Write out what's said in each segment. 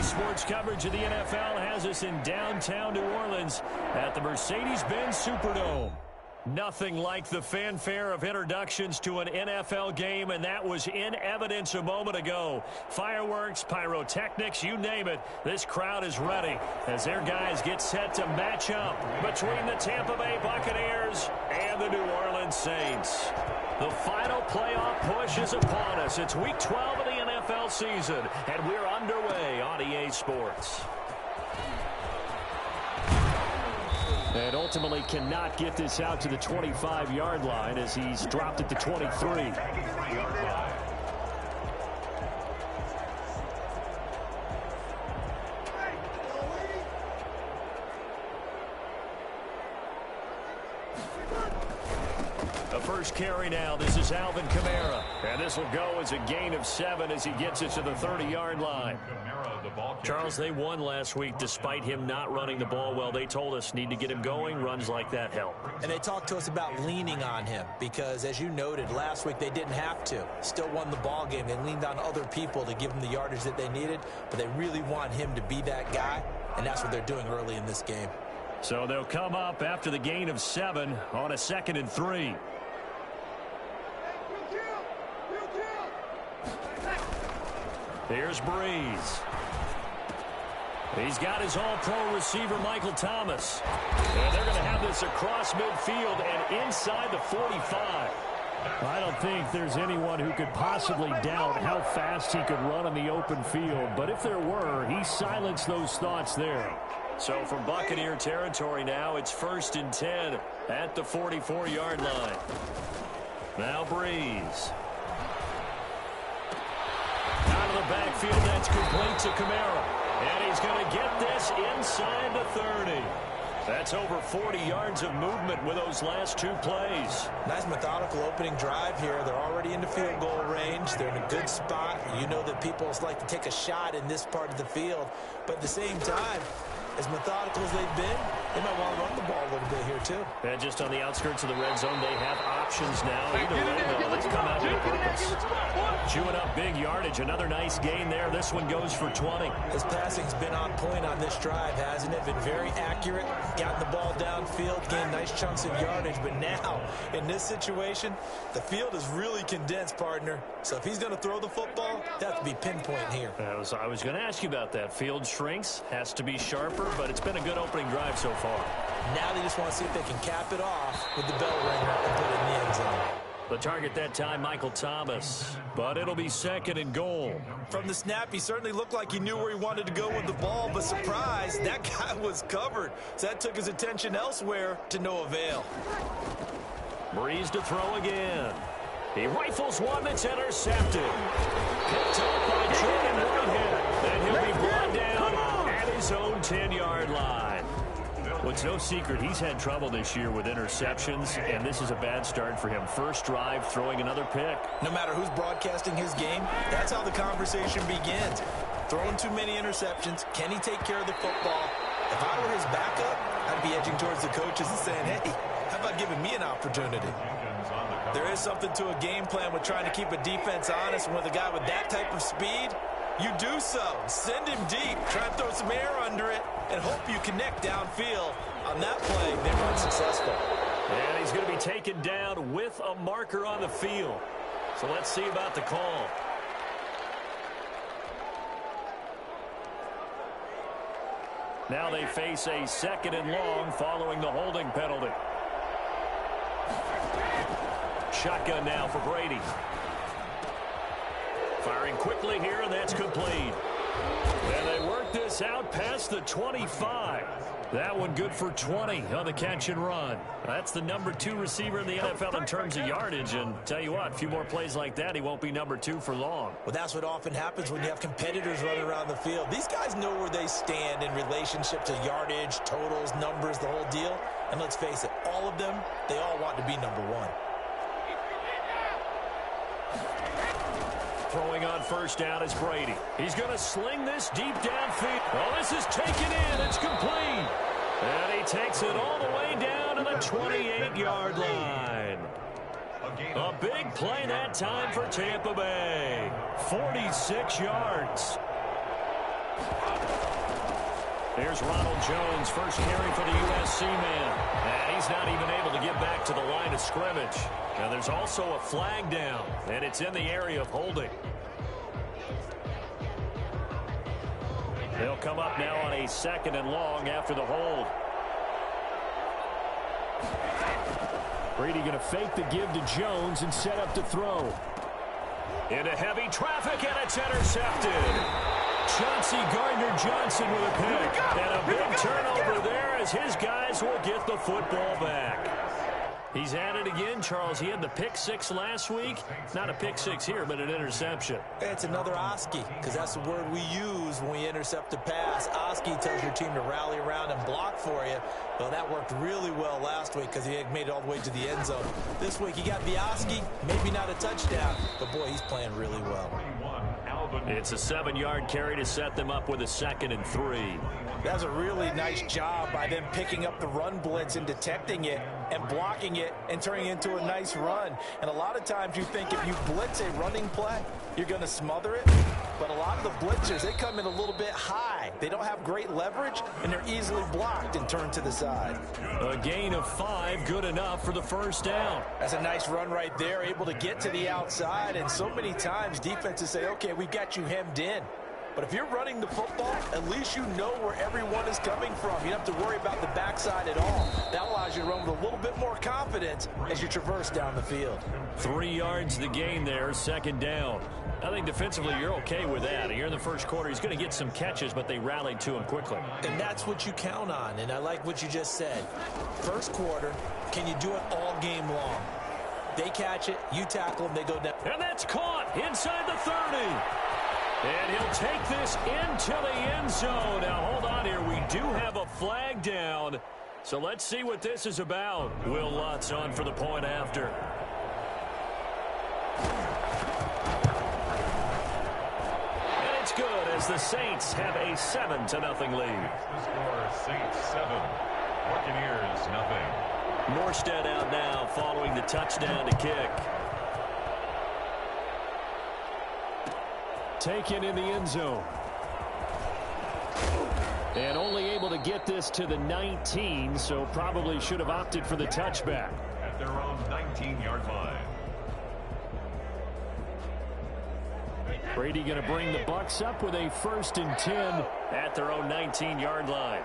Sports coverage of the NFL has us in downtown New Orleans at the Mercedes-Benz Superdome. Nothing like the fanfare of introductions to an NFL game, and that was in evidence a moment ago. Fireworks, pyrotechnics, you name it. This crowd is ready as their guys get set to match up between the Tampa Bay Buccaneers and the New Orleans Saints. The final playoff push is upon us. It's Week 12 of the NFL season, and we're underway on EA Sports. And ultimately cannot get this out to the 25-yard line as he's dropped it to 23. The first carry now. This is Alvin Kamara. And this will go as a gain of 7 as he gets it to the 30-yard line. Charles, they won last week despite him not running the ball well. They told us need to get him going. Runs like that help. And they talked to us about leaning on him because, as you noted, last week they didn't have to. Still won the ball game. They leaned on other people to give them the yardage that they needed, but they really want him to be that guy, and that's what they're doing early in this game. So they'll come up after the gain of 7 on a 2nd and 3. Here's Breeze. He's got his all-pro receiver, Michael Thomas. And they're going to have this across midfield and inside the 45. I don't think there's anyone who could possibly doubt how fast he could run in the open field. But if there were, he silenced those thoughts there. So from Buccaneer territory now, it's 1st and 10 at the 44-yard line. Now Breeze. Out of the backfield, that's complete to Kamara. And he's going to get this inside the 30. That's over 40 yards of movement with those last 2 plays. Nice methodical opening drive here. They're already into field goal range. They're in a good spot. You know that people like to take a shot in this part of the field. But at the same time, as methodical as they've been, they might want to run the ball a little bit here too. And just on the outskirts of the red zone, they have options now. Either way, though, let's come out with a purpose. Chewing up big yardage. Another nice gain there. This one goes for 20. His passing's been on point on this drive, hasn't it? Been very accurate. Gotten the ball downfield, gained nice chunks of yardage. But now, in this situation, the field is really condensed, partner. So if he's going to throw the football, that has to be pinpoint here. I was going to ask you about that. Field shrinks, has to be sharper, but it's been a good opening drive so far. Now they just want to see if they can cap it off with the bell ringer and put it in the end zone. The target that time, Michael Thomas. But it'll be 2nd and goal. From the snap, he certainly looked like he knew where he wanted to go with the ball, but surprise, that guy was covered. So that took his attention elsewhere to no avail. Breeze to throw again. He rifles one that's intercepted. Picked up by Jordan Whitehead. And he'll be brought down at his own 10-yard line. Well, it's no secret he's had trouble this year with interceptions, and this is a bad start for him. First drive, throwing another pick. No matter who's broadcasting his game, that's how the conversation begins. Throwing too many interceptions. Can he take care of the football? If I were his backup, I'd be edging towards the coaches and saying, hey, how about giving me an opportunity? There is something to a game plan with trying to keep a defense honest, and with a guy with that type of speed, you do so. Send him deep. Try and throw some air under it and hope you connect downfield. On that play, they were unsuccessful. And he's going to be taken down with a marker on the field. So let's see about the call. Now they face a 2nd and long following the holding penalty. Shotgun now for Brady. Firing quickly here, and that's complete. And they work this out past the 25. That one good for 20 on the catch and run. That's the number 2 receiver in the NFL in terms of yardage. And tell you what, a few more plays like that, he won't be number 2 for long. Well, that's what often happens when you have competitors running around the field. These guys know where they stand in relationship to yardage, totals, numbers, the whole deal. And let's face it, all of them, they all want to be number 1. Throwing on first down is Brady. He's going to sling this deep downfield. Oh, this is taken in. It's complete. And he takes it all the way down to the 28-yard line. A big play that time for Tampa Bay. 46 yards. Here's Ronald Jones, first carry for the USC man. And he's not even able to get back to the line of scrimmage. Now there's also a flag down, and it's in the area of holding. They'll come up now on a 2nd and long after the hold. Brady going to fake the give to Jones and set up to throw. Into heavy traffic, and it's intercepted. Chauncey Gardner-Johnson with a pick. And a big turnover there as his guys will get the football back. He's at it again, Charles. He had the pick 6 last week. Not a pick 6 here, but an interception. It's another Oski, because that's the word we use when we intercept a pass. Oski tells your team to rally around and block for you. Well, that worked really well last week because he had made it all the way to the end zone. This week, he got the Oski, maybe not a touchdown, but boy, he's playing really well. It's a 7-yard carry to set them up with a 2nd and 3. That's a really nice job by them picking up the run blitz and detecting it and blocking it and turning it into a nice run. And a lot of times you think if you blitz a running play, you're going to smother it. But a lot of the blitzers, they come in a little bit high. They don't have great leverage, and they're easily blocked and turned to the side. A gain of 5, good enough for the first down. That's a nice run right there, able to get to the outside. And so many times defenses say, okay, we got you hemmed in. But if you're running the football, at least you know where everyone is coming from. You don't have to worry about the backside at all. That allows you to run with a little bit more confidence as you traverse down the field. 3 yards the gain there, 2nd down. I think defensively you're okay with that. Here in the first quarter, he's going to get some catches, but they rallied to him quickly. And that's what you count on, and I like what you just said. First quarter, can you do it all game long? They catch it, you tackle them, they go down. And that's caught inside the 30. And he'll take this into the end zone. Now, hold on here. We do have a flag down. So let's see what this is about. Will Lutz on for the point after. And it's good as the Saints have a 7-0 lead. The score, Saints 7, Buccaneers 0. Morstead out now following the touchdown to kick. Taken in the end zone. And only able to get this to the 19, so probably should have opted for the touchback. At their own 19-yard line. Brady going to bring the Bucs up with a 1st and 10 at their own 19-yard line.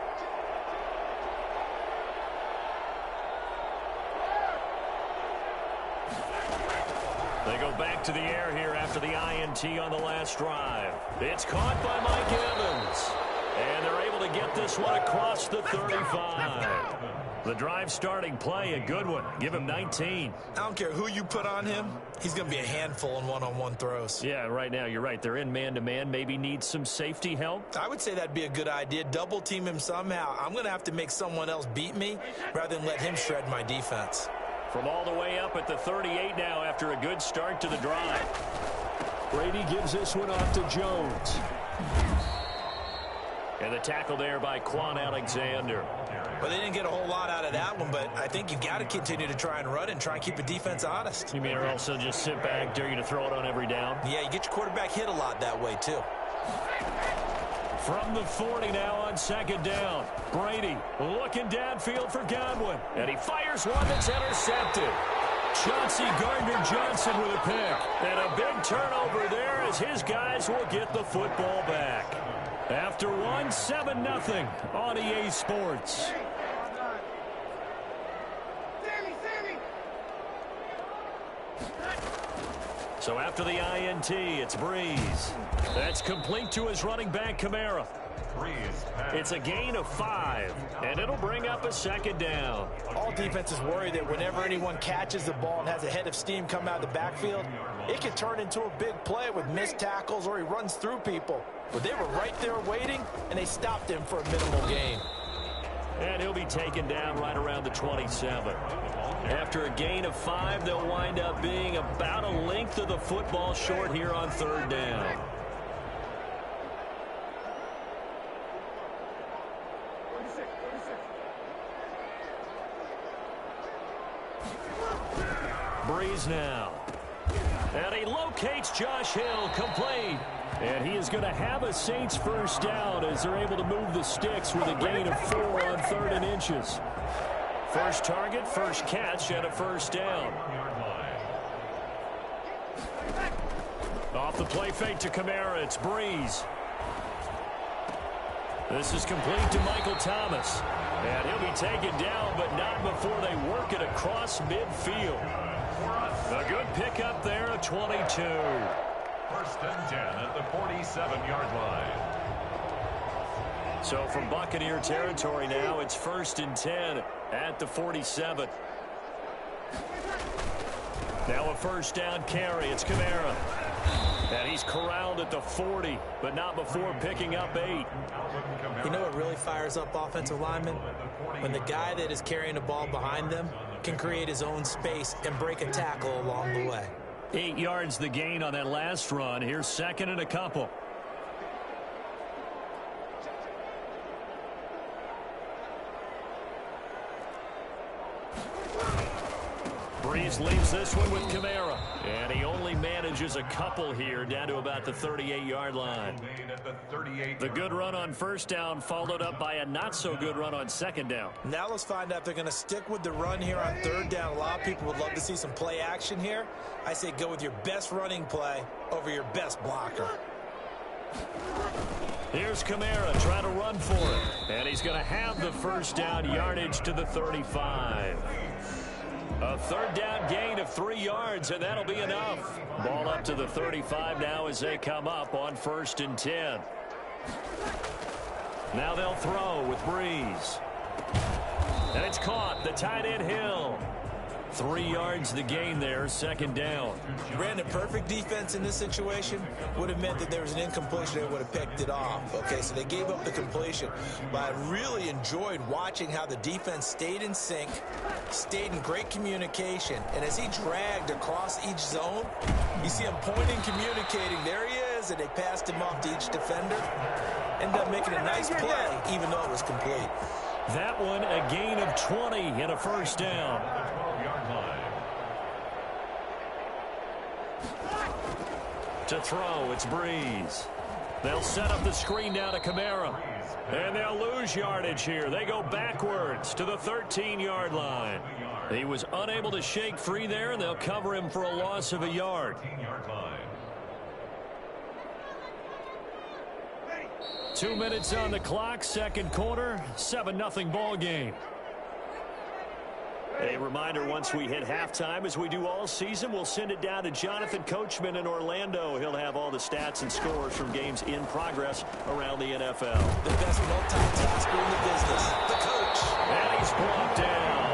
They go back to the air here after the INT on the last drive. It's caught by Mike Evans. And they're able to get this one across the 35. The drive starting play, a good one. Give him 19. I don't care who you put on him. He's going to be a handful in one-on-one throws. Yeah, right now you're right. They're in man-to-man. Maybe needs some safety help. I would say that'd be a good idea. Double team him somehow. I'm going to have to make someone else beat me rather than let him shred my defense. From all the way up at the 38 now after a good start to the drive. Brady gives this one off to Jones. And the tackle there by Quan Alexander. Well, they didn't get a whole lot out of that one, but I think you've got to continue to try and run and try and keep the defense honest. You mean or also just sit back, dare you to throw it on every down? Yeah, you get your quarterback hit a lot that way, too. From the 40 now on 2nd down. Brady looking downfield for Godwin. And he fires one that's intercepted. Chauncey Gardner-Johnson with a pick. And a big turnover there as his guys will get the football back. After one, 7-0 on EA Sports. So after the INT, it's Breeze. That's complete to his running back, Kamara. It's a gain of 5, and it'll bring up a 2nd down. All defenses worry that whenever anyone catches the ball and has a head of steam come out of the backfield, it can turn into a big play with missed tackles or he runs through people. But they were right there waiting, and they stopped him for a minimal gain. And he'll be taken down right around the 27. After a gain of 5, they'll wind up being about a length of the football short here on 3rd down. Breeze now. And he locates Josh Hill, complete. And he is going to have a Saints first down as they're able to move the sticks with a gain of 4 on 3rd and inches. First target, first catch, and a first down. Off the play fake to Kamara, it's Breeze. This is complete to Michael Thomas. And he'll be taken down, but not before they work it across midfield. A good pickup there at 22. First and 10 at the 47-yard line. So from Buccaneer territory now, it's 1st and 10 at the 47. Now a first down carry. It's Kamara. And he's corralled at the 40, but not before picking up 8. You know what really fires up offensive linemen? When the guy that is carrying the ball behind them can create his own space and break a tackle along the way. 8 yards the gain on that last run. Here's 2nd and a couple. Breeze leaves this one with Kamara. And he only manages a couple here down to about the 38-yard line. The good run on first down followed up by a not-so-good run on 2nd down. Now let's find out if they're going to stick with the run here on 3rd down. A lot of people would love to see some play action here. I say go with your best running play over your best blocker. Here's Kamara trying to run for it. And he's going to have the first down, yardage to the 35. A 3rd down gain of 3 yards, and that'll be enough. Ball up to the 35 now as they come up on 1st and 10. Now they'll throw with Breeze. And it's caught. The tight end Hill. 3 yards the gain there, 2nd down. Brandon, perfect defense in this situation would have meant that there was an incompletion. They would have picked it off. Okay, so they gave up the completion. But I really enjoyed watching how the defense stayed in sync, stayed in great communication. And as he dragged across each zone, you see him pointing, communicating. There he is, and they passed him off to each defender. Ended up making a nice play, even though it was complete. That one, a gain of 20 and a first down. To throw, it's Breeze. They'll set up the screen down to Kamara. And they'll lose yardage here. They go backwards to the 13-yard line. He was unable to shake free there, and they'll cover him for a loss of a yard. 2 minutes on the clock, 2nd quarter, 7-0 ball game. A reminder, once we hit halftime, as we do all season, we'll send it down to Jonathan Coachman in Orlando. He'll have all the stats and scores from games in progress around the NFL. The best multitasker in the business, the coach. And he's brought down.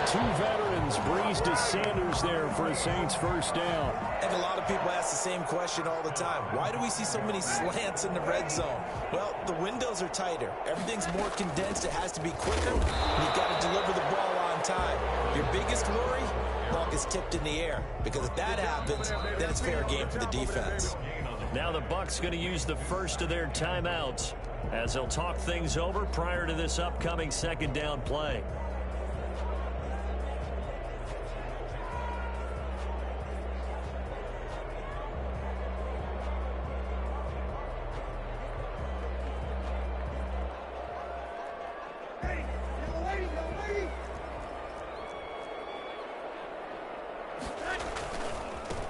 2 veterans, Breeze to Sanders there for a Saints first down. And a lot of people ask the same question all the time. Why do we see so many slants in the red zone? Well, the windows are tighter. Everything's more condensed. It has to be quicker. And you've got to deliver the ball on time. Your biggest worry? Ball gets tipped in the air. Because if that happens, then it's fair game for the defense. Now the Bucs going to use the first of their timeouts as they'll talk things over prior to this upcoming 2nd down play.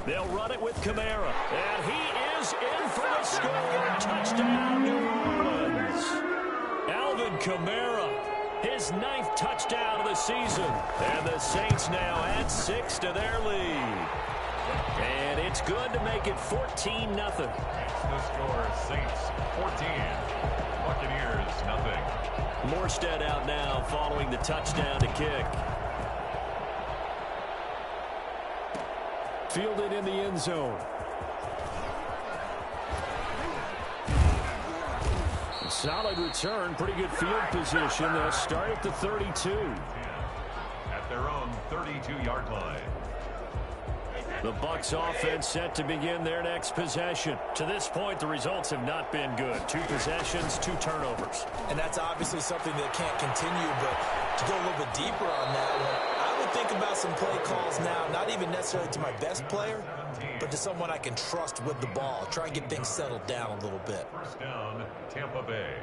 They'll run it with Kamara. And he is in for the score. Touchdown, New Orleans. Alvin Kamara, his 9th touchdown of the season. And the Saints now add 6 to their lead. And it's good to make it 14-0. The score, Saints 14, Buccaneers 0. Morstead out now following the touchdown to kick. Fielded in the end zone. Solid return, pretty good field position. They'll start at the 32. At their own 32-yard line. The Bucs offense set to begin their next possession. To this point, the results have not been good. 2 possessions, 2 turnovers. And that's obviously something that can't continue, but to go a little bit deeper on that one, I would think about some play calls now, not even necessarily to my best player, but to someone I can trust with the ball. Try and get things settled down a little bit. First down, Tampa Bay.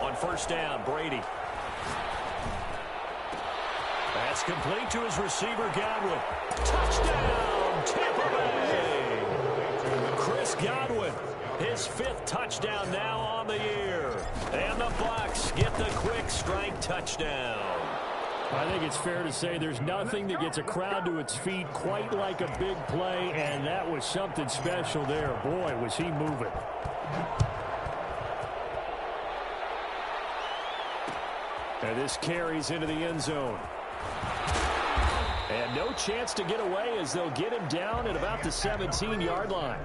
On first down, Brady. That's complete to his receiver, Godwin. Touchdown, Tampa Bay! Chris Godwin, his 5th touchdown now on the year. And the Bucs get the quick strike touchdown. I think it's fair to say there's nothing that gets a crowd to its feet quite like a big play, and that was something special there. Boy, was he moving. And this carries into the end zone. And no chance to get away as they'll get him down at about the 17-yard line.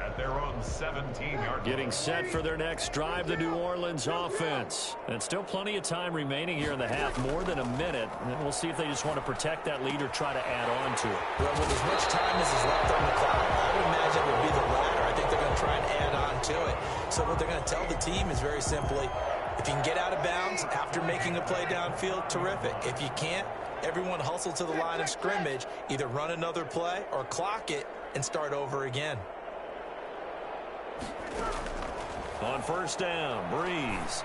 At their own 17-yard line. Getting set for their next drive, the New Orleans offense. And still plenty of time remaining here in the half, more than a minute. And we'll see if they just want to protect that lead or try to add on to it. Well, with as much time as is left on the clock, I would imagine it would be the latter. I think they're going to try and add on to it. So what they're going to tell the team is very simply, if you can get out of bounds after making a play downfield, terrific. If you can't, everyone hustle to the line of scrimmage, either run another play or clock it and start over again. On first down, Breeze.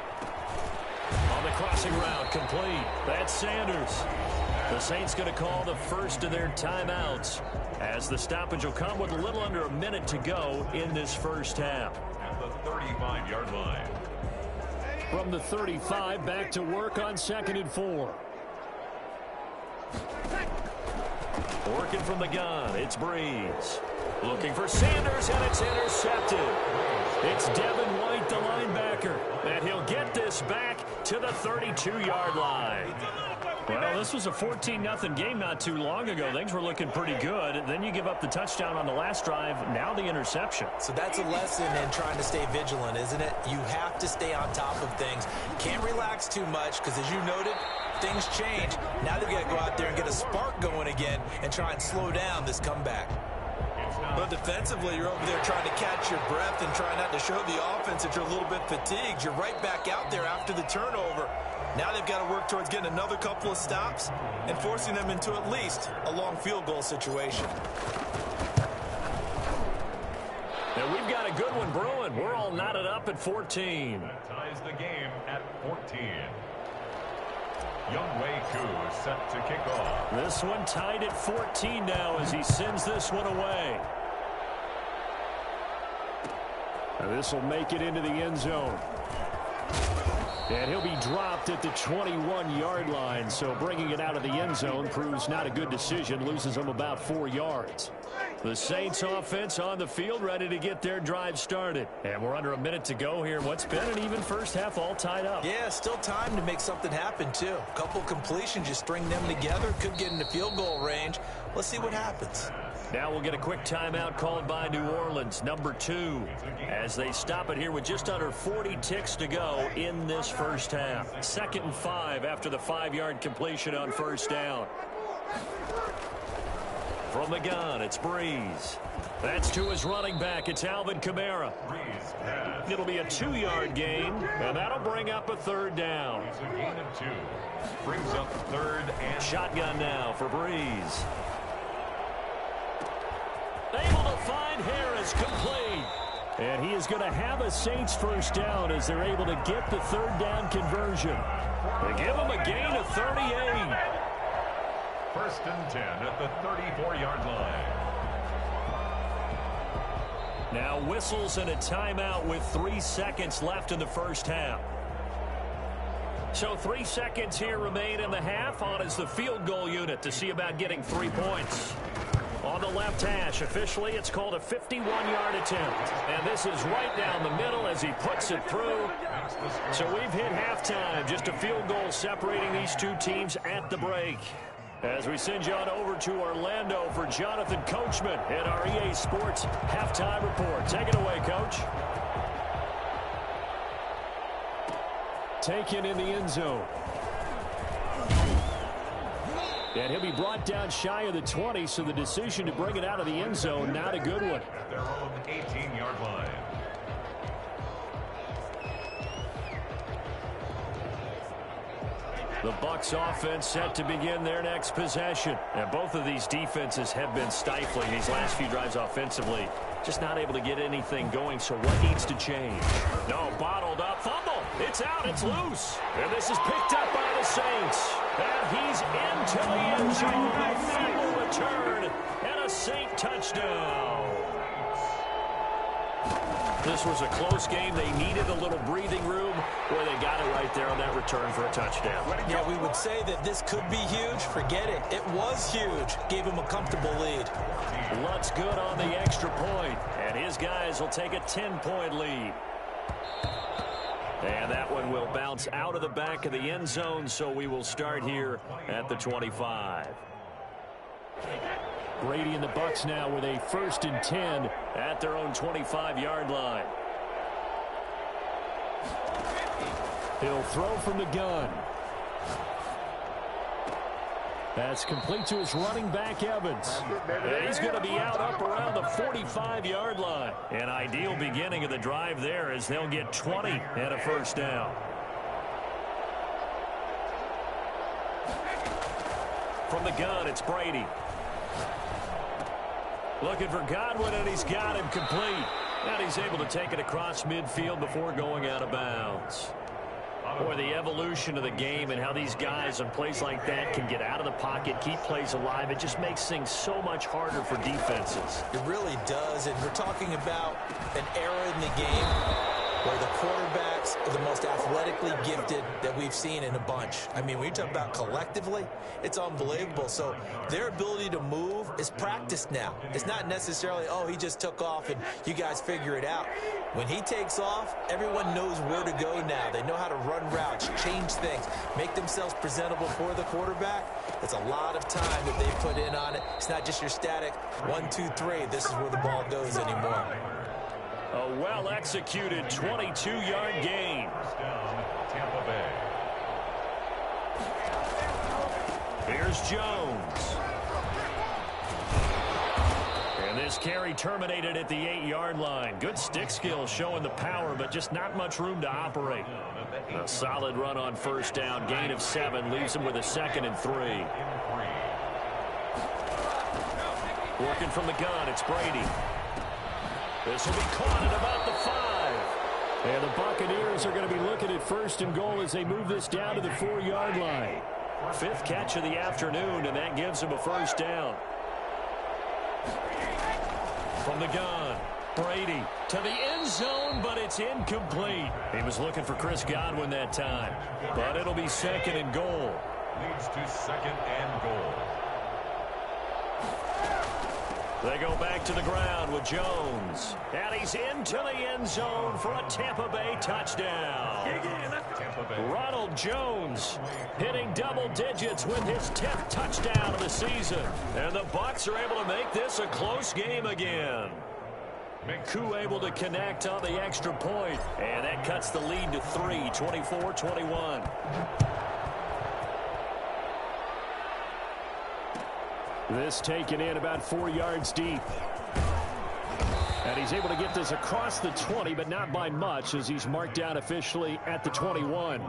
On the crossing route, complete. That's Sanders. The Saints going to call the first of their timeouts as the stoppage will come with a little under a minute to go in this first half. At the 35-yard line. From the 35, back to work on 2nd and 4. Working from the gun, it's Breeze. Looking for Sanders, and it's intercepted. It's Devin White, the linebacker, and he'll get this back to the 32-yard line. Well, this was a 14-0 game not too long ago. Things were looking pretty good. Then you give up the touchdown on the last drive. Now the interception. So that's a lesson in trying to stay vigilant, isn't it? You have to stay on top of things. Can't relax too much because, as you noted, things change. Now they've got to go out there and get a spark going again and try and slow down this comeback. But defensively, you're over there trying to catch your breath and try not to show the offense that you're a little bit fatigued. You're right back out there after the turnover. Now they've got to work towards getting another couple of stops and forcing them into at least a long field goal situation. And we've got a good one brewing. We're all knotted up at 14. That ties the game at 14. Younghoe Koo is set to kick off. This one tied at 14 now as he sends this one away. And this will make it into the end zone. And he'll be dropped at the 21-yard line, so bringing it out of the end zone proves not a good decision, loses him about 4 yards. The Saints offense on the field ready to get their drive started. And we're under a minute to go here. What's been an even first half all tied up. Yeah, still time to make something happen, too. A couple completions, you string them together, could get into field goal range. Let's see what happens. Now we'll get a quick timeout called by New Orleans, number 2, as they stop it here with just under 40 ticks to go in this first half. 2nd and 5 after the 5-yard completion on first down. From the gun, it's Breeze. That's to his running back. It's Alvin Kamara. It'll be a 2-yard gain, and that'll bring up a 3rd down. It's a gain of 2. Brings up 3rd and... Shotgun now for Breeze. Able to find Harris, complete. And he is going to have a Saints first down as they're able to get the 3rd down conversion. They give him a gain of 38. 1st and 10 at the 34-yard line. Now whistles and a timeout with 3 seconds left in the first half. So 3 seconds here remain in the half. On is the field goal unit to see about getting 3 points. On the left hash, officially it's called a 51-yard attempt. And this is right down the middle as he puts it through. So we've hit halftime. Just a field goal separating these two teams at the break. As we send you on over to Orlando for Jonathan Coachman at our EA Sports Halftime Report. Take it away, Coach. Taken in the end zone. And he'll be brought down shy of the 20, so the decision to bring it out of the end zone, not a good one. At their own 18-yard line. The Bucs offense set to begin their next possession. And both of these defenses have been stifling these last few drives offensively. Just not able to get anything going, so what needs to change? No, bottled up, fumble. It's out, it's loose. And this is picked up by the Saints. And he's into the end zone. A fumble return and a Saint touchdown. This was a close game. They needed a little breathing room where they got it right there on that return for a touchdown. Yeah, we would say that this could be huge. Forget it. It was huge. Gave him a comfortable lead. Lutz good on the extra point, and his guys will take a 10-point lead. And that one will bounce out of the back of the end zone, so we will start here at the 25. Brady and the Bucs now with a 1st and 10 at their own 25-yard line. He'll throw from the gun. That's complete to his running back, Evans. And he's going to be out up around the 45-yard line. An ideal beginning of the drive there as they'll get 20 and a first down. From the gun, it's Brady. Looking for Godwin, and he's got him complete. And he's able to take it across midfield before going out of bounds. Boy, the evolution of the game and how these guys on plays like that can get out of the pocket, keep plays alive, it just makes things so much harder for defenses. It really does, and we're talking about an era in the game where the quarterbacks are the most athletically gifted that we've seen in a bunch. I mean, when you talk about collectively, it's unbelievable. So their ability to move is practiced now. It's not necessarily, oh, he just took off and you guys figure it out. When he takes off, everyone knows where to go now. They know how to run routes, change things, make themselves presentable for the quarterback. It's a lot of time that they put in on it. It's not just your static 1, 2, 3. This is where the ball goes anymore. A well-executed 22-yard gain. Tampa Bay. Here's Jones. And this carry terminated at the 8-yard line. Good stick skill showing the power, but just not much room to operate. A solid run on first down. Gain of 7 leaves him with a 2nd and 3. Working from the gun, it's Brady. This will be caught at about the 5. And the Buccaneers are going to be looking at 1st and goal as they move this down to the 4-yard line. 5th catch of the afternoon, and that gives him a first down. From the gun, Brady to the end zone, but it's incomplete. He was looking for Chris Godwin that time, but it'll be 2nd and goal. Leads to 2nd and goal. They go back to the ground with Jones. And he's into the end zone for a Tampa Bay touchdown. Ronald Jones hitting double digits with his 10th touchdown of the season. And the Bucs are able to make this a close game again. Koo able to connect on the extra point. And that cuts the lead to 3, 24-21. This taken in about 4 yards deep. And he's able to get this across the 20, but not by much as he's marked down officially at the 21.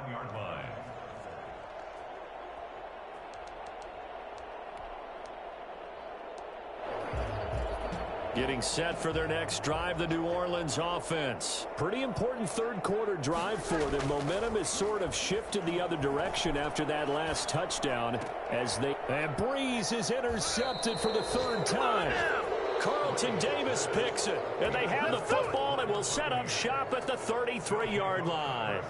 Getting set for their next drive, the New Orleans offense. Pretty important third-quarter drive for them. Momentum has sort of shifted the other direction after that last touchdown. And Breeze is intercepted for the 3rd time. Carlton Davis picks it, and they have the football and will set up shop at the 33-yard line.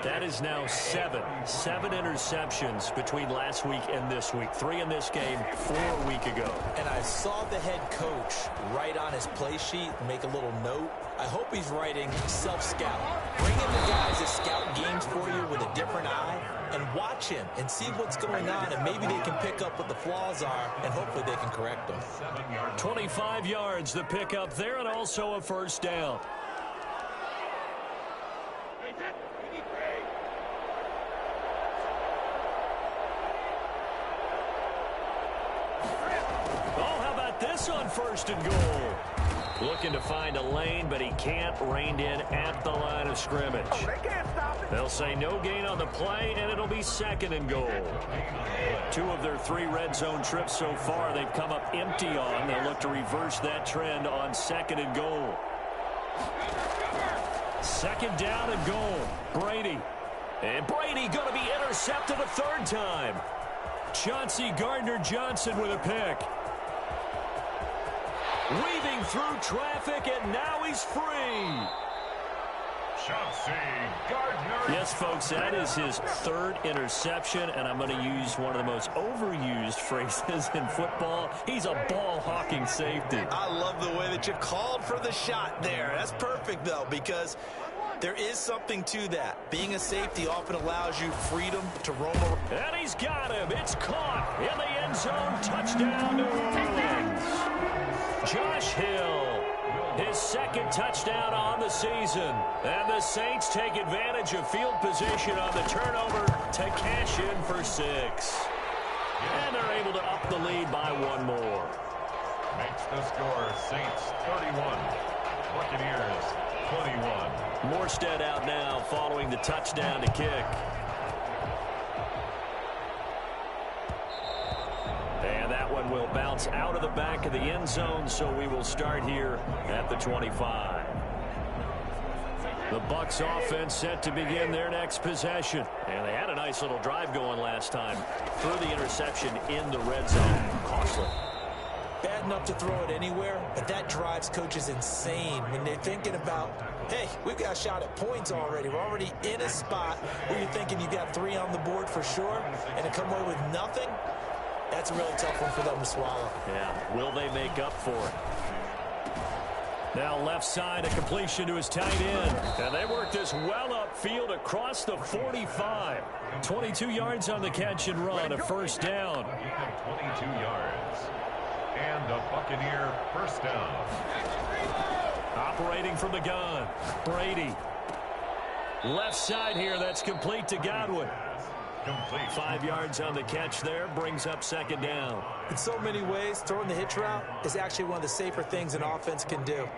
That is now 7 interceptions between last week and this week. 3 in this game, 4 a week ago. And I saw the head coach write on his play sheet, make a little note. I hope he's writing self-scout. Bring in the guys that scout games for you with a different eye and watch him and see what's going on, and maybe they can pick up what the flaws are, and hopefully they can correct them. 25 yards the pick up there, and also a first down. Oh, how about this on 1st and goal? Looking to find a lane, but he can't. Reined in at the line of scrimmage. They'll say no gain on the play, and it'll be 2nd and goal. 2 of their 3 red zone trips so far they've come up empty on. They'll look to reverse that trend on 2nd and goal. 2nd down and goal. Brady. And Brady going to be intercepted a 3rd time. Chauncey Gardner-Johnson with a pick. Weaving through traffic, and now he's free. Chauncey Gardner. Yes, folks, that is his 3rd interception, and I'm going to use one of the most overused phrases in football. He's a ball-hawking safety. I love the way that you called for the shot there. That's perfect, though, because there is something to that. Being a safety often allows you freedom to roam around. And he's got him. It's caught in the end zone. Touchdown, New Orleans. Josh Hill, his 2nd touchdown on the season. And the Saints take advantage of field position on the turnover to cash in for 6. And they're able to up the lead by 1 more. Makes the score Saints 31, Buccaneers 21. Morstead out now following the touchdown to kick. And that one will bounce out of the back of the end zone, so we will start here at the 25. The Bucs offense set to begin their next possession. And they had a nice little drive going last time. Threw the interception in the red zone. Costly. Bad enough to throw it anywhere, but that drives coaches insane when they're thinking about, hey, we've got a shot at points already. We're already in a spot where you're thinking you got 3 on the board for sure, and to come away with nothing, that's a really tough one for them to swallow. Yeah, will they make up for it? Now left side, a completion to his tight end. And they work this well upfield across the 45. 22 yards on the catch and run, a 1st down. 22 yards. And a Buccaneer 1st down. Operating from the gun, Brady. Left side here, that's complete to Godwin. Complete. 5 yards on the catch there, brings up 2nd down. In so many ways, throwing the hitch route is actually one of the safer things an offense can do.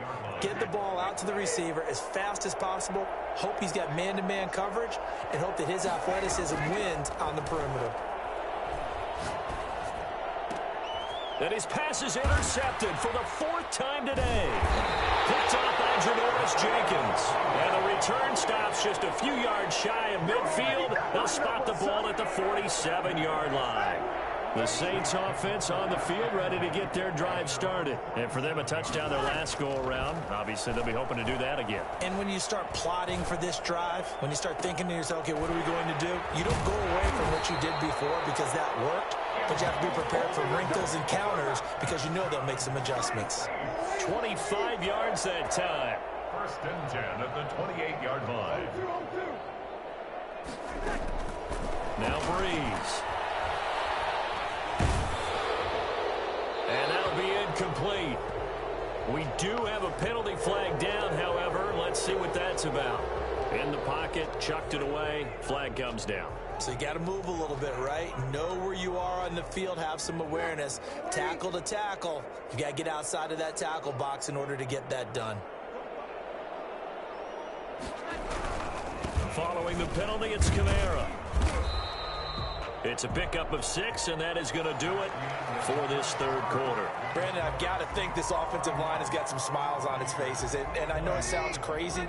Get the ball out to the receiver as fast as possible, hope he's got man-to-man coverage, and hope that his athleticism wins on the perimeter. And his pass is intercepted for the 4th time today. Picked off by Janoris Jenkins. And the return stops just a few yards shy of midfield. They'll spot the ball at the 47-yard line. The Saints offense on the field ready to get their drive started. And for them, a touchdown their last go-around. Obviously, they'll be hoping to do that again. And when you start plotting for this drive, when you start thinking to yourself, okay, what are we going to do? You don't go away from what you did before because that worked. But you have to be prepared for wrinkles and counters because you know they'll make some adjustments. 25 yards that time. 1st and 10 at the 28-yard line. Now Breeze. And that'll be incomplete. We do have a penalty flag down, however. Let's see what that's about. In the pocket, chucked it away. Flag comes down. So you got to move a little bit, right? Know where you are on the field, have some awareness. Tackle to tackle. You got to get outside of that tackle box in order to get that done. Following the penalty, it's Kamara. It's a pickup of 6, and that is going to do it for this 3rd quarter. Brandon, I've got to think this offensive line has got some smiles on its faces. And I know it sounds crazy,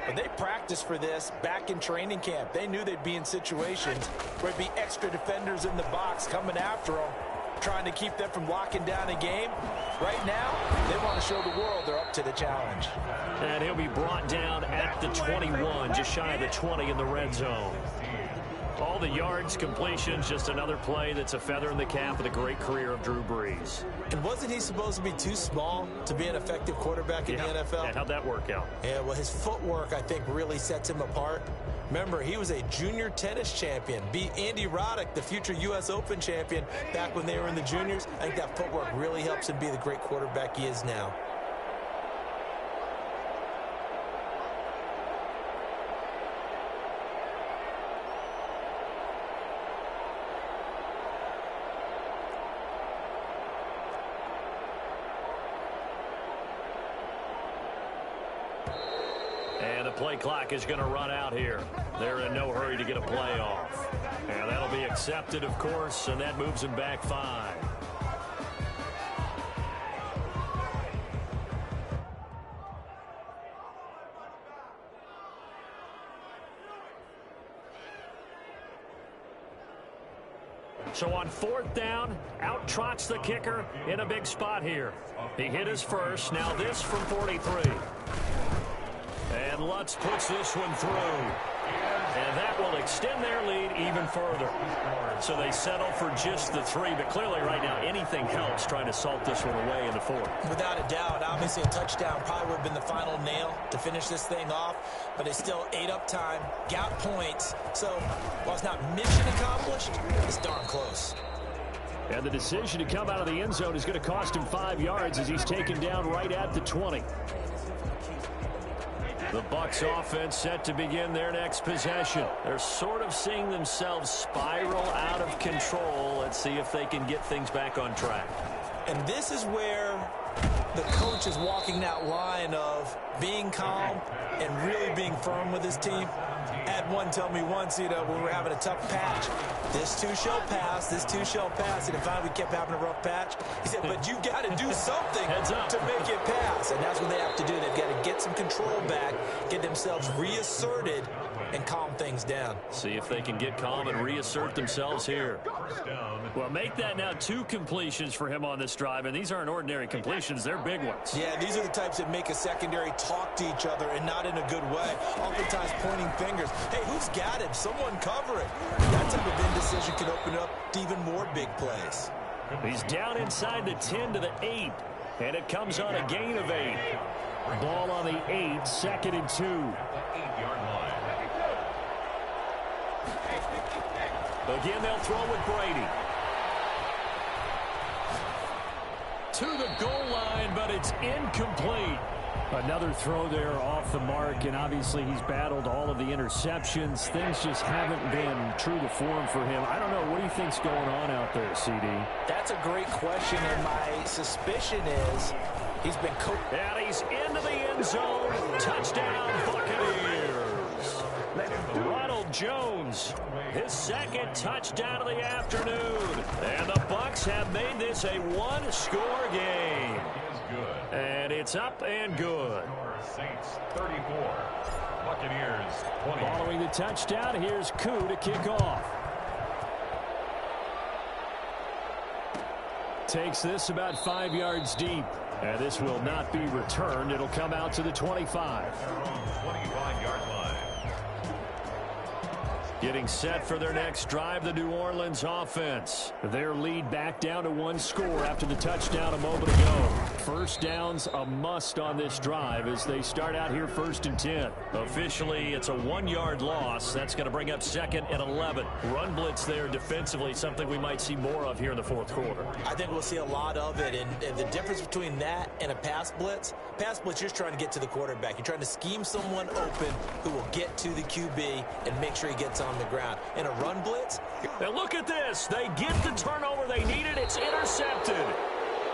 but they practiced for this back in training camp. They knew they'd be in situations where there'd be extra defenders in the box coming after them, trying to keep them from locking down a game. Right now, they want to show the world they're up to the challenge. And he'll be brought down at the 21, just shy of the 20 in the red zone. All the yards, completions, just another play that's a feather in the cap of the great career of Drew Brees. And wasn't he supposed to be too small to be an effective quarterback in the NFL? And how'd that work out? Yeah, well, his footwork, I think, really sets him apart. Remember, he was a junior tennis champion, beat Andy Roddick, the future U.S. Open champion, back when they were in the juniors. I think that footwork really helps him be the great quarterback he is now. play clock is going to run out here. They're in no hurry to get a play off. And that'll be accepted, of course, and that moves them back 5. So on 4th down, out trots the kicker in a big spot here. He hit his first. Now this from 43. And Lutz puts this one through. And that will extend their lead even further. So they settle for just the 3. But clearly right now anything helps trying to salt this one away in the 4th. Without a doubt, obviously a touchdown probably would have been the final nail to finish this thing off. But they still ate up time, got points. So while it's not mission accomplished, it's darn close. And the decision to come out of the end zone is going to cost him 5 yards as he's taken down right at the 20. The Bucs offense set to begin their next possession. They're sort of seeing themselves spiral out of control. Let's see if they can get things back on track. And this is where the coach is walking that line of being calm and really being firm with his team. Had one tell me once, when we were having a tough patch, this too shall pass, this too shall pass. And finally we kept having a rough patch. He said, but you got to do something to make it pass. And that's what they have to do. They've got to get some control back, get themselves reasserted, and calm things down. See if they can get calm and reassert themselves here. Well, make that now 2 completions for him on this drive, and these aren't ordinary completions. They're big ones. Yeah, these are the types that make a secondary talk to each other and not in a good way. Oftentimes pointing fingers. Hey, who's got it? Someone cover it. That type of indecision can open up to even more big plays. He's down inside the 10 to the 8, and it comes on a gain of 8. Ball on the 8, 2nd and 2. 8-yard line. Again, they'll throw with Brady. To the goal line, but it's incomplete. Another throw there off the mark, and obviously he's battled all of the interceptions. Things just haven't been true to form for him. I don't know. What do you think's going on out there, CD? That's a great question, and my suspicion is he's been coached. And he's into the end zone. Touchdown, Buccaneers. Ronald Jones, his 2nd touchdown of the afternoon. And the Bucs have made this a 1-score game. And it's up and good. Saints 34, Buccaneers 20. Following the touchdown, here's Koo to kick off. Takes this about 5 yards deep. And this will not be returned. It'll come out to the 25. 25-yard line. Getting set for their next drive, the New Orleans offense. Their lead back down to 1 score after the touchdown a moment ago. First down's a must on this drive as they start out here 1st and 10. Officially, it's a 1-yard loss. That's going to bring up 2nd and 11. Run blitz there defensively, something we might see more of here in the 4th quarter. I think we'll see a lot of it, and the difference between that and a pass blitz, you're just trying to get to the quarterback. You're trying to scheme someone open who will get to the QB and make sure he gets on the ground. In a run blitz. And look at this. They get the turnover they needed. It's intercepted.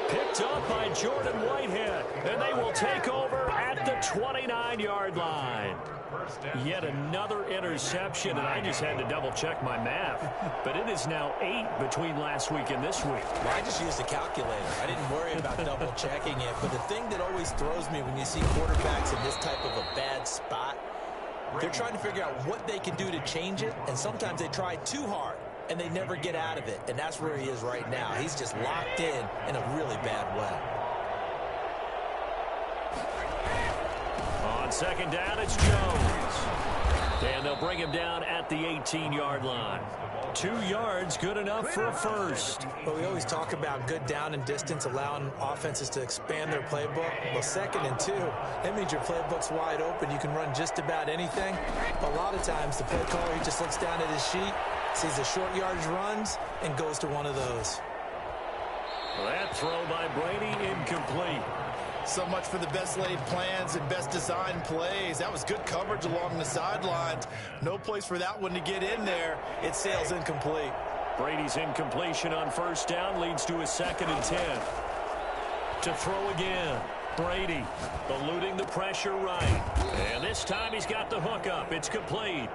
Picked up by Jordan Whitehead. And they will take over at the 29-yard line. Yet another interception, and I just had to double-check my math. But it is now 8 between last week and this week. Well, I just used a calculator. I didn't worry about double-checking it. But the thing that always throws me when you see quarterbacks in this type of a bad spot, they're trying to figure out what they can do to change it, and sometimes they try too hard, and they never get out of it. And that's where he is right now. He's just locked in a really bad way. On 2nd down, it's Jones. And they'll bring him down at the 18-yard line. 2 yards, good enough for a first. Well, we always talk about good down and distance, allowing offenses to expand their playbook. Well, 2nd and 2, that means your playbook's wide open. You can run just about anything. But a lot of times, the play caller, he just looks down at his sheet, sees the short yardage runs, and goes to one of those. That throw by Brady incomplete. So much for the best laid plans and best designed plays. That was good coverage along the sidelines. No place for that one to get in there. It sails incomplete. Brady's incompletion on 1st down leads to a 2nd and 10. To throw again. Brady eluding the pressure right. And this time he's got the hook up. It's complete.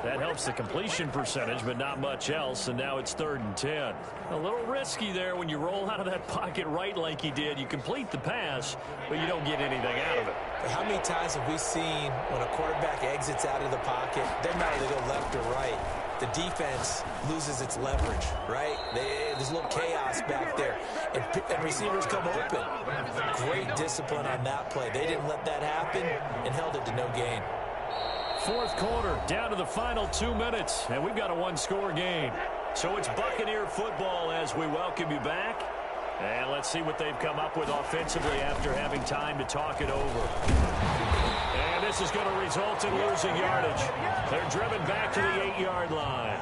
That helps the completion percentage, but not much else, and now it's 3rd and 10. A little risky there when you roll out of that pocket right like he did. You complete the pass, but you don't get anything out of it. How many times have we seen when a quarterback exits out of the pocket, doesn't matter if they go left or right, the defense loses its leverage, right? There's a little chaos back there, and receivers come open. Great discipline on that play. They didn't let that happen and held it to no gain. 4th quarter, down to the final 2 minutes, and we've got a one-score game. So it's Buccaneer football as we welcome you back. And let's see what they've come up with offensively after having time to talk it over. And this is going to result in losing yardage. They're driven back to the 8-yard line.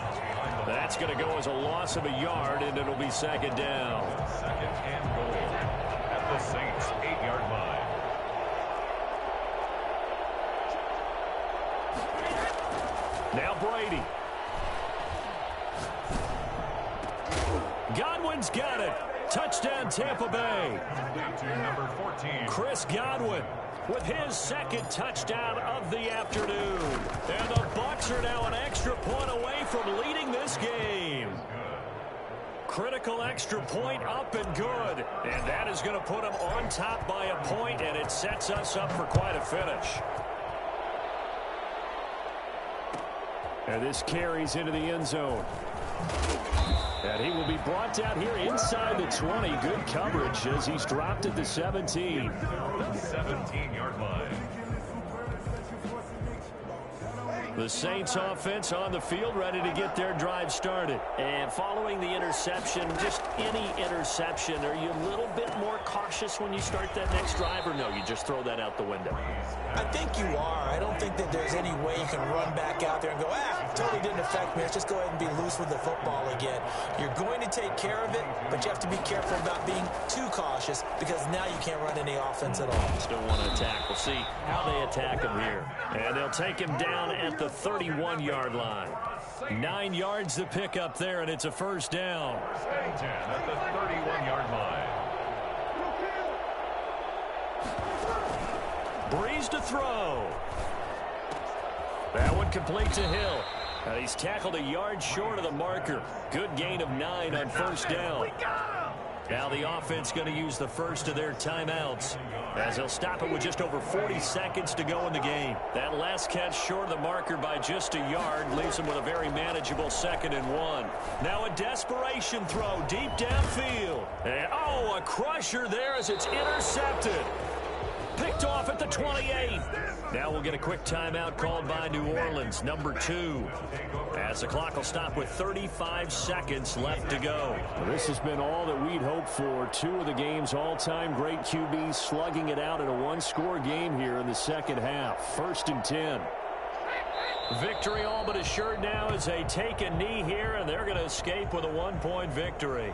That's going to go as a loss of a yard, and it'll be 2nd down. 2nd and goal at the Saints' 8-yard line. Now Brady. Godwin's got it. Touchdown, Tampa Bay. To number 14. Chris Godwin with his 2nd touchdown of the afternoon. And the Bucs are now an extra point away from leading this game. Critical extra point up and good. And that is going to put them on top by a point, and it sets us up for quite a finish. And this carries into the end zone. And he will be brought down here inside the 20. Good coverage as he's dropped at the 17. 17-yard line. The Saints offense on the field, ready to get their drive started. And following the interception, just any interception, are you a little bit more cautious when you start that next drive, or no, you just throw that out the window? I think you are. I don't think that there's any way you can run back out there and go, totally didn't affect me. Let's just go ahead and be loose with the football again. You're going to take care of it, but you have to be careful about being too cautious because now you can't run any offense at all. Still want to attack. We'll see how they attack him here. And they'll take him down at the 31-yard line. 9 yards to pick up there, and it's a 1st down. 1st and 10 at the 31-yard line. Breeze to throw. That one complete to Hill. He's tackled a yard short of the marker. Good gain of 9 on 1st down. Now the offense going to use the first of their timeouts as they'll stop it with just over 40 seconds to go in the game. That last catch short of the marker by just a yard leaves them with a very manageable 2nd and 1. Now a desperation throw deep downfield. And, a crusher there as it's intercepted. Picked off at the 28. Now we'll get a quick timeout called by New Orleans, number 2. As the clock will stop with 35 seconds left to go. Well, this has been all that we'd hoped for. 2 of the game's all-time great QBs slugging it out in a one-score game here in the 2nd half. 1st and 10. Victory all but assured now as they take a knee here, and they're going to escape with a 1-point victory.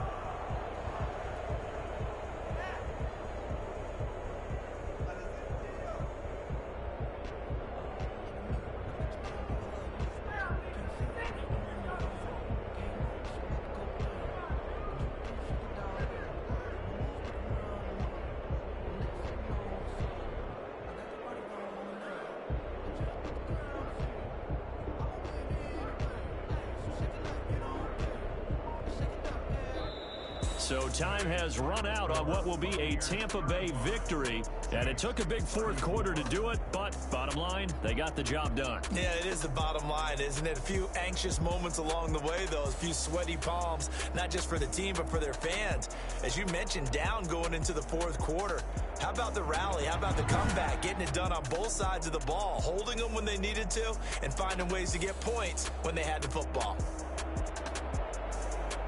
So time has run out on what will be a Tampa Bay victory. And it took a big 4th quarter to do it, but bottom line, they got the job done. Yeah, it is the bottom line, isn't it? A few anxious moments along the way, though. A few sweaty palms, not just for the team, but for their fans. As you mentioned, down going into the 4th quarter. How about the rally? How about the comeback? Getting it done on both sides of the ball. Holding them when they needed to and finding ways to get points when they had the football.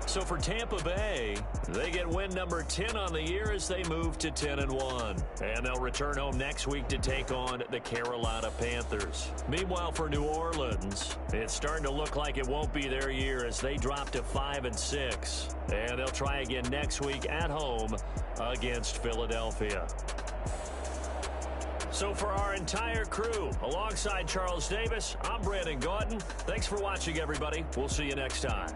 So for Tampa Bay, they get win number 10 on the year as they move to 10-1. And they'll return home next week to take on the Carolina Panthers. Meanwhile, for New Orleans, it's starting to look like it won't be their year as they drop to 5-6. And they'll try again next week at home against Philadelphia. So for our entire crew, alongside Charles Davis, I'm Brandon Gauton. Thanks for watching, everybody. We'll see you next time.